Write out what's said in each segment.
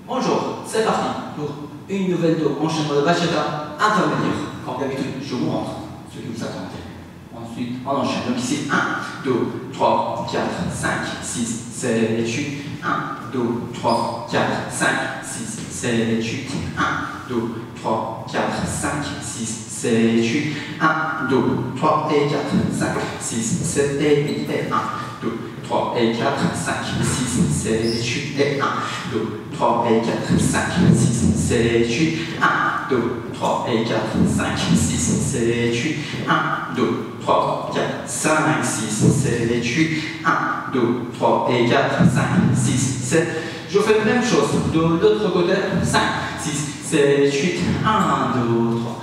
Bonjour, c'est parti pour une nouvelle do enchaînement de bachata intermédiaire. Comme d'habitude, je vous montre ce que vous attendez. Ensuite, on enchaîne. Donc ici, 1, 2, 3, 4, 5, 6, 7, 8. 1, 2, 3, 4, 5, 6, 7, 8. 1, 2, 3, 4, 5, 6, 7, 8. 1, 2, 3 et 4, 5, 6, 7 et 8. Et 1, 2, 3 et 4, 5, 6, 7, 8. Et 1, 2, 3 et 4, 5, 6, 7, 8. 1, 2, 3 et 4, 5, 6, 7, 8. 1, 2, 3, 4, 5, 6, 7, 8. 1, 2, 3 et 4, 5, 6, 7. Je fais la même chose de l'autre côté. 5, 6, 7, 8. 1, 2, 3.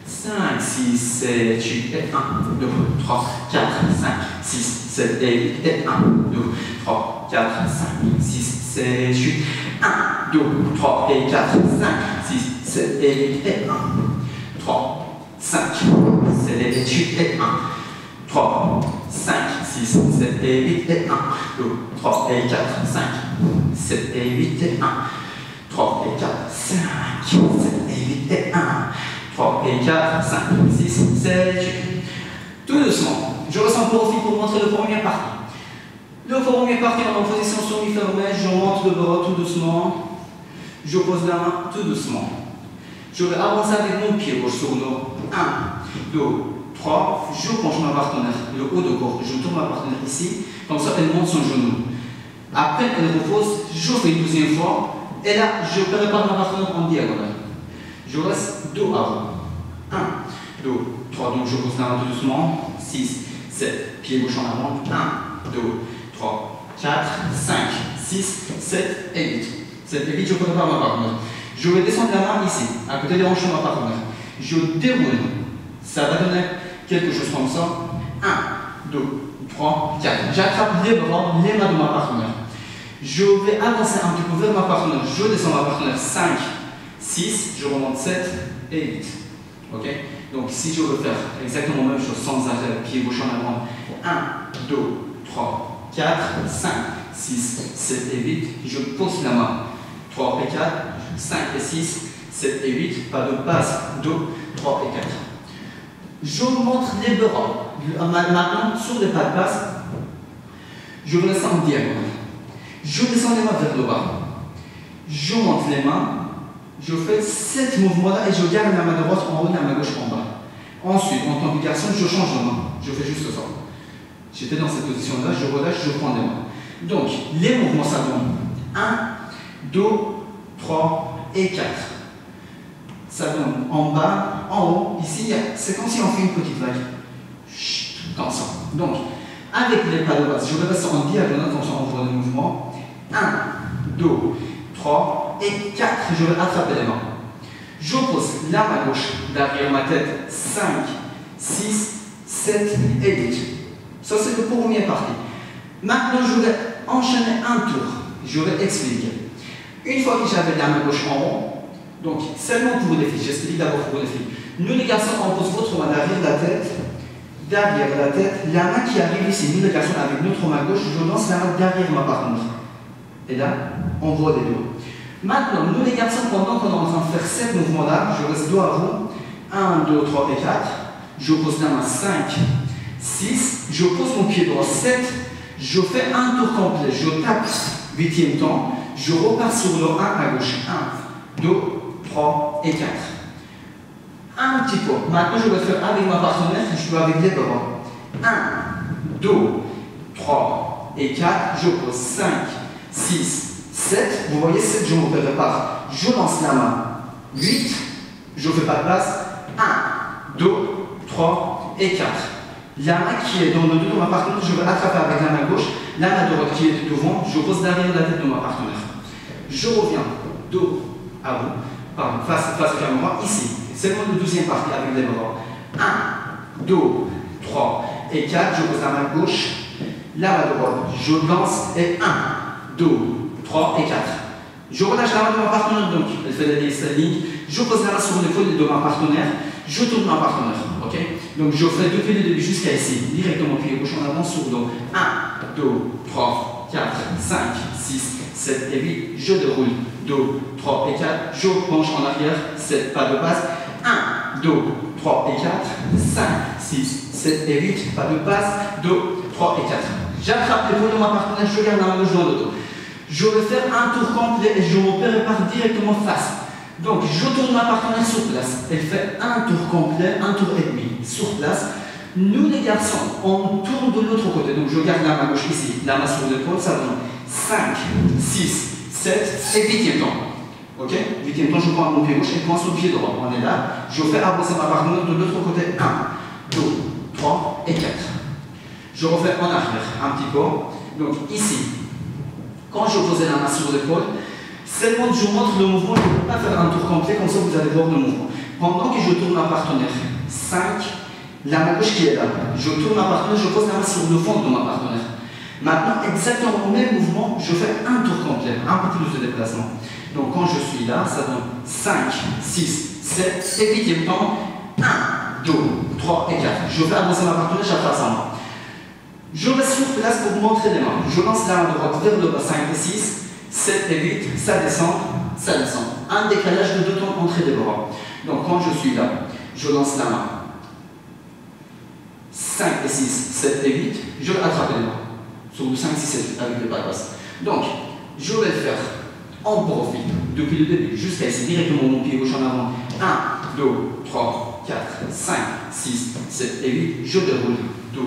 5, 6, 7, 8, et 1, 2, 3, 4, 5, 6, 7, et 8, et 1, 2, 3, 4, 5, 6, 7, 8, 1, 2, 3, et 4, 5, 6, 7, et 8, et 1, 3, 5, 7, et 8, et 1, 3, 5, 6, 7, et 8, et 1, 2, 3, et 4, 5, 7, et 8, et 1, 3, et 4, 5, 7, et 8, et 1, 3 et 4, 5, 6, 7, 8. Tout doucement. Je ressens profil pour montrer le premier parti. Le premier parti en position semi-fermée, je monte le bras tout doucement. Je pose la main tout doucement. Je vais avancer avec mon pied gauche sur le 1, 2, 3. Je penche ma partenaire, le haut de corps. Je tourne ma partenaire ici, comme ça elle monte son genou. Après elle repose, je fais une deuxième fois. Et là, je prépare ma partenaire en diagonale. Je reste dos avant. 1, 2, 3, donc je pose la main tout doucement. 6, 7, pied gauche en avant. 1, 2, 3, 4, 5, 6, 7 et 8. 7 et 8, je prépare ma partenaire. Je vais descendre la main ici, à côté des hanches de ma partenaire. Je déroule. Ça va donner quelque chose comme ça. 1, 2, 3, 4. J'attrape les bras, les mains de ma partenaire. Je vais avancer un petit peu vers ma partenaire. Je descends ma partenaire. 5, 6, je remonte 7 et 8. Ok? Donc si je veux faire exactement la même chose sans arrêt, pied gauche en avant, 1, 2, 3, 4, 5, 6, 7 et 8, je pose la main. 3 et 4, 5 et 6, 7 et 8, pas de passe, 2, 3 et 4. Je montre les bras. Maintenant, sur les pas de passe, je vais rester en diagonale. Je descends les mains vers le bas. Je monte les mains. Je fais 7 mouvements-là et je garde la main droite en haut et la main gauche en bas. Ensuite, en tant que garçon, je change de main. Je fais juste ça. J'étais dans cette position-là, je relâche, je prends les mains. Donc, les mouvements, ça donne 1, 2, 3 et 4. Ça donne en bas, en haut. Ici, c'est comme si on fait une petite vague. Chut, comme ça. Donc, avec les pas de base, je vais passer en diagonale, comme ça on voit le mouvement. 1, 2, 3 et 4, je vais attraper les mains. Je pose la main gauche derrière ma tête, 5, 6, 7 et 8. Ça c'est le premier parti. Maintenant je vais enchaîner un tour. Je vais expliquer. Une fois que j'avais la main gauche en haut, donc seulement pour les filles, j'explique d'abord pour les filles. Nous les garçons, on pose votre main derrière la tête, la main qui arrive ici, nous les garçons avec notre main gauche, je lance la main derrière ma partenaire. Et là, on voit les doigts. Maintenant, nous les garçons, pendant qu'on est en train de faire 7 mouvements-là, je reste dos à vous. 1, 2, 3 et 4. Je pose la main 5, 6. Je pose mon pied droit 7. Je fais un tour complet. Je tape 8e temps. Je repars sur le 1 à gauche. 1, 2, 3 et 4. Un petit peu. Maintenant, je vais faire avec ma partenaire. Je fais avec les bras. 1, 2, 3 et 4. Je pose 5, 6, 7, vous voyez 7, je me prépare. Je lance la main. 8, je ne fais pas de place. 1, 2, 3 et 4. La main qui est dans le dos de ma partenaire, je vais attraper avec la main gauche. La main droite qui est devant, je pose derrière la tête de ma partenaire. Je reviens dos à vous, pardon, face à la caméra, ici. C'est le deuxième parti avec les bras. 1, 2, 3 et 4, je pose la main gauche. La main droite, je lance et 1, 2, 3 et 4. Je relâche la main de ma partenaire, donc elle fait la ligne. Je pose la main sur l'épaule de ma partenaire. Je tourne ma partenaire. Ok? Donc je fais depuis le début jusqu'à ici. Directement pied gauche en avant sur le dos. 1, 2, 3, 4, 5, 6, 7 et 8, je déroule, 2, 3 et 4, je penche en arrière, 7 pas de passe, 1, 2, 3 et 4, 5, 6, 7 et 8, pas de passe, 2, 3 et 4. J'attrape l'épaule de ma partenaire, je garde la main gauche dans le dos. Je vais faire un tour complet et je me prépare directement face. Donc je tourne ma partenaire sur place. Elle fait un tour complet, un tour et demi sur place. Nous les garçons, on tourne de l'autre côté. Donc je garde la main gauche ici, la main sur l'épaule, ça donne 5, 6, 7 et 8e temps. Ok? 8e temps, je prends mon pied gauche et prends sur le pied droit. On est là. Je fais avancer ma partenaire de l'autre côté. 1, 2, 3 et 4. Je refais en arrière un petit peu. Donc ici, quand je posais la main sur l'épaule, seulement je montre le mouvement, je ne peux pas faire un tour complet, comme ça vous allez voir le mouvement. Pendant que je tourne ma partenaire, 5, la main gauche qui est là, je tourne ma partenaire, je pose la main sur le fond de ma partenaire. Maintenant, exactement le même mouvement, je fais un tour complet, un peu plus de déplacement. Donc quand je suis là, ça donne 5, 6, 7, et 8e temps, 1, 2, 3 et 4. Je fais avancer ma partenaire, j'attrape sa main. Je reste sur place pour vous montrer les mains. Je lance la main droite vers le bas, 5 et 6, 7 et 8, ça descend, ça descend. Un décalage de 2 temps entrée des bras. Donc quand je suis là, je lance la main. 5 et 6, 7 et 8, je vais attraper les bras. Sur le 5, 6, 7, 8 avec le pas de passe. Donc, je vais le faire en profil depuis le début jusqu'à ici, directement mon pied gauche en avant. 1, 2, 3, 4, 5, 6, 7 et 8, je déroule. 2,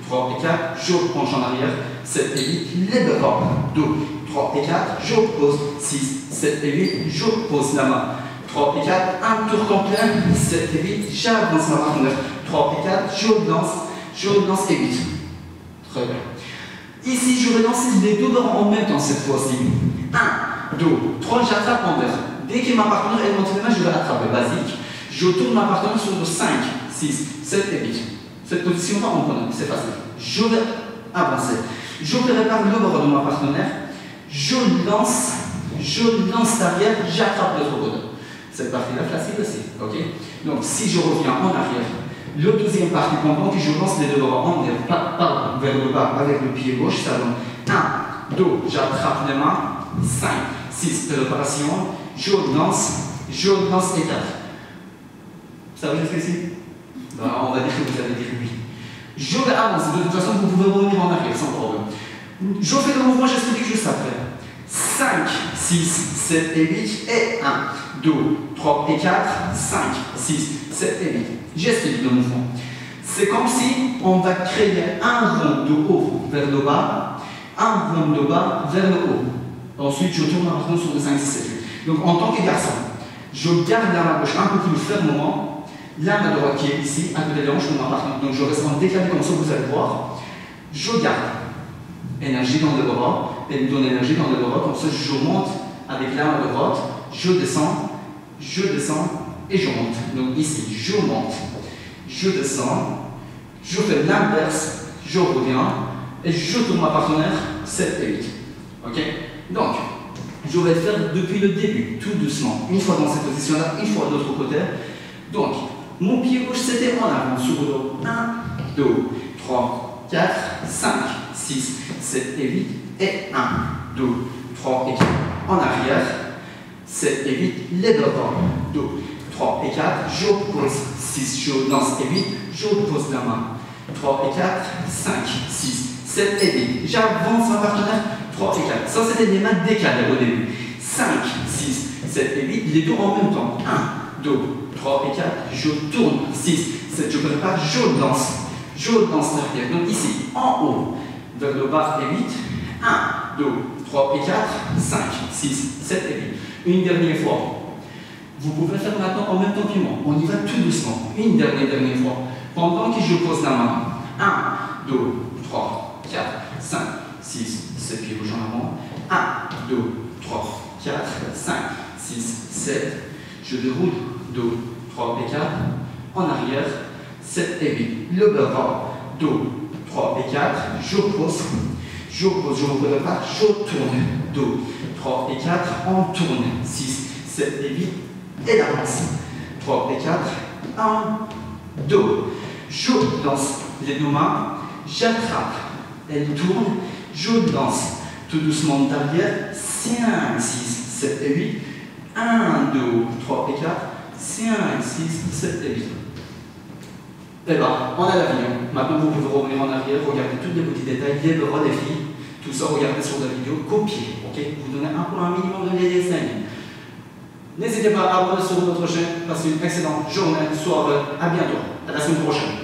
3 et 4, je penche en arrière. 7 et 8, les bras. 2, 3 et 4, je pose. 6, 7 et 8, je pose la main. 3 et 4, un tour complet. 7 et 8, j'avance ma partenaire. 3 et 4, je lance et 8. Très bien. Ici, je vais lancer les deux bras en même temps cette fois-ci. 1, 2, 3, j'attrape en l'air. Dès que ma partenaire est montée les mains, je vais attraper. Basique. Je tourne ma partenaire sur le 5, 6, 7 et 8. Cette position-là, on connaît, c'est facile. Je vais avancer. Je prépare le bras de ma partenaire. Je lance l'arrière, j'attrape l'autre côté. Cette partie-là, facile aussi. Okay? Donc, si je reviens en arrière, le deuxième partie, pendant que je lance les deux bras en l'air, pas vers le bas avec le pied gauche, ça donne 1, 2, j'attrape les mains, 5, 6, préparation, je lance et 4. Ça va jusqu'ici? Ben, on va dire que vous avez dit oui. Je vais avancer, de toute façon, vous pouvez revenir en arrière sans problème. Je fais le mouvement, j'explique juste après. 5, 6, 7 et 8, et 1, 2, 3 et 4, 5, 6, 7 et 8. J'explique le mouvement. C'est comme si on va créer un rond de haut vers le bas, un rond de bas vers le haut. Ensuite, je tourne ma main sur le 5, 6, 7, 8. Donc, en tant que garçon, je garde la main gauche un peu plus fermement, la main droite qui est ici, à côté de la hanche de ma partenaire. Donc, je reste en décalé comme ça, vous allez voir. Je garde énergie dans le bras, elle me donne énergie dans le bras, comme ça, je monte avec la main droite, je descends et je monte. Donc ici, je monte, je descends, je fais l'inverse, je reviens et je tourne ma partenaire 7 et 8. Ok? Donc, je vais le faire depuis le début, tout doucement. Une fois dans cette position-là, une fois de l'autre côté. Donc, mon pied gauche, c'était en avant, sur le dos. 1, 2, 3, 4, 5, 6, 7 et 8. Et 1, 2, 3 et 4. En arrière. 7 et 8, les deux bras. 2, 3 et 4, je pose. 6, je lance et 8, je pose la main. 3 et 4, 5, 6, 7 et 8. J'avance ma partenaire. 3 et 4. Ça, c'était des mains décalées au début. 5, 6, 7 et 8, les deux en même temps. 1, 2, 3 et 4, je tourne. 6, 7, je prépare, je lance l'arrière. Donc ici, en haut, vers le bas et 8. 1, 2, 3 et 4, 5, 6, 7 et 8. Une dernière fois. Vous pouvez faire maintenant en même temps que moi. On y va tout doucement. Une dernière fois. Pendant que je pose la main. 1, 2, 3, 4, 5, 6, 7 pieds gauche en avant. 1, 2, 3, 4, 5, 6, 7. Je déroule. 2, 3 et 4. En arrière. 7 et 8. Le bras. 2, 3 et 4. Je pose, je me prépare, je tourne. 2, 3 et 4. On tourne. 6, 7 et 8. Et l'avance. 3 et 4. 1, 2. Je lance les deux mains. J'attrape. Elle tourne. Je lance. tout doucement derrière. 5, 6, 7 et 8. 1, 2, 3 et 4. 5, 6, 7 et 8. Et bien, on a l'avion. Maintenant, vous pouvez revenir en arrière, regarder tous les petits détails, les bras des filles. Tout ça, regardez sur la vidéo, copiez. Ok, vous donnez un minimum de dessins. N'hésitez pas à abonner sur notre chaîne. Passez une excellente journée, soirée. À bientôt. À la semaine prochaine.